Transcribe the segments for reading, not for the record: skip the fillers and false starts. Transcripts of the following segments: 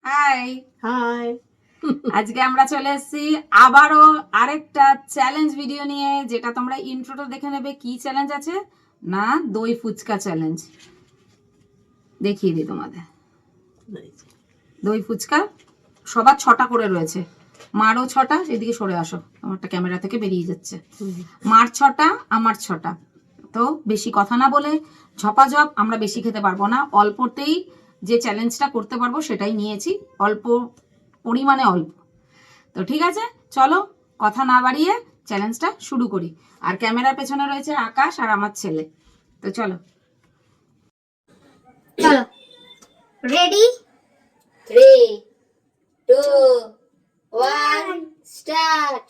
High high আজকে আমরা চলে এসেছি আবারও আরেকটা চ্যালেঞ্জ ভিডিও নিয়ে, যেটা তোমরা ইন্ট্রোটা দেখে নেবে। কি চ্যালেঞ্জ আছে না, দই ফুচকা চ্যালেঞ্জ দেখিয়ে দিই তোমাদের। দই ফুচকা সবার 6টা করে রয়েছে, মারও 6টা। এদিকে সরে আসো, আমারটা ক্যামেরা থেকে বেরিয়ে যাচ্ছে। মার 6টা, আমার 6টা। তো বেশি কথা না বলে ঝপাঝপ, আমরা বেশি খেতে পারবো না, অল্পতেই যে চ্যালেঞ্জটা করতে পারবো সেটাই নিয়েছি, অল্প পরিমাণে অল্প। তো ঠিক আছে, চলো কথা না বাড়িয়ে চ্যালেঞ্জটা শুরু করি। আর ক্যামেরার পেছনে রয়েছে আকাশ আর আমার ছেলে। তো চলো চলো, রেডি 3 2 1 স্টার্ট।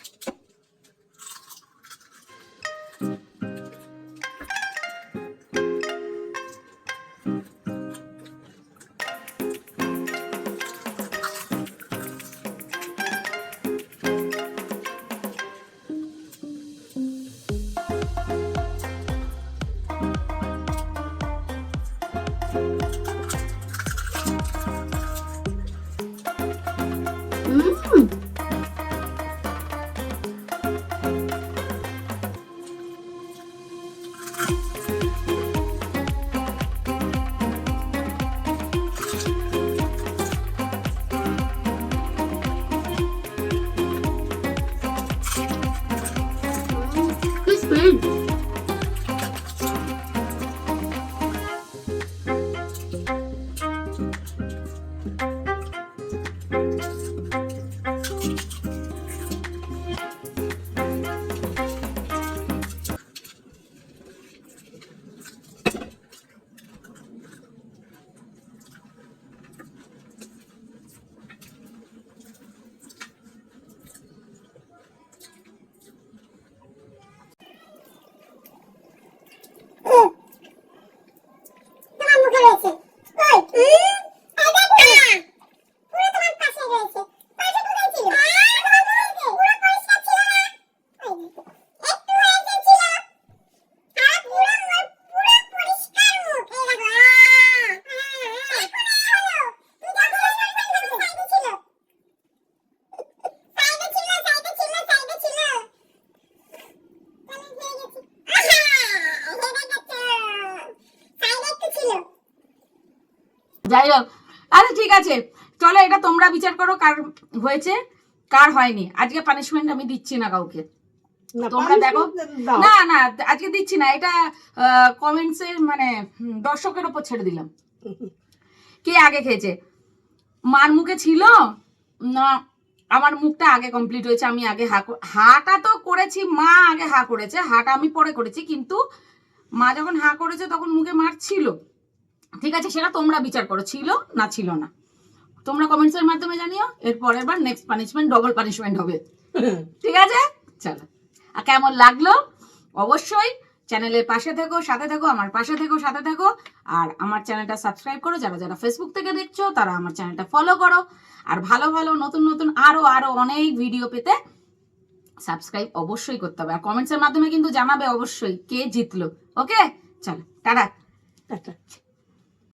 যাই হোক, আচ্ছা ঠিক আছে, চলো এটা তোমরা বিচার করো কার হয়েছে কার হয়নি। আজকে পানিশমেন্ট আমি দিচ্ছি না কাউকে, তোমরা দেখো। না না, আজকে দিচ্ছি না, এটা কমেন্টসে মানে দর্শকের উপর ছেড়ে দিলাম। কে আগে খেয়েছে, মার মুখে ছিল না আমার মুখটা আগে কমপ্লিট হয়েছে, আমি আগে হাটা তো করেছি, মা আগে হা করেছে, হাটা আমি পরে করেছি, কিন্তু মা যখন হা করেছে তখন মুখে মার ছিল। ঠিক আছে, সেটা তোমরা বিচার করো ছিল না ছিল না, তোমরা কমেন্টসের মাধ্যমে জানিও। এর পরের বার নেক্সট পানিশমেন্ট ডবল পানিশমেন্ট হবে, ঠিক আছে? চলো, আর কেমন লাগলো অবশ্যই চ্যানেলের পাশে থেকো, সাথে থেকো, আমার পাশে থেকো, সাথে থেকো। আর আমার চ্যানেলটা সাবস্ক্রাইব করো, যারা যারা ফেসবুক থেকে দেখছো তারা আমার চ্যানেলটা ফলো করো। আর ভালো ভালো নতুন নতুন আরো আরো অনেক ভিডিও পেতে সাবস্ক্রাইব অবশ্যই করতে হবে। আর কমেন্টসের মাধ্যমে কিন্তু জানাবে অবশ্যই কে জিতলো। ওকে, চলো টাটা।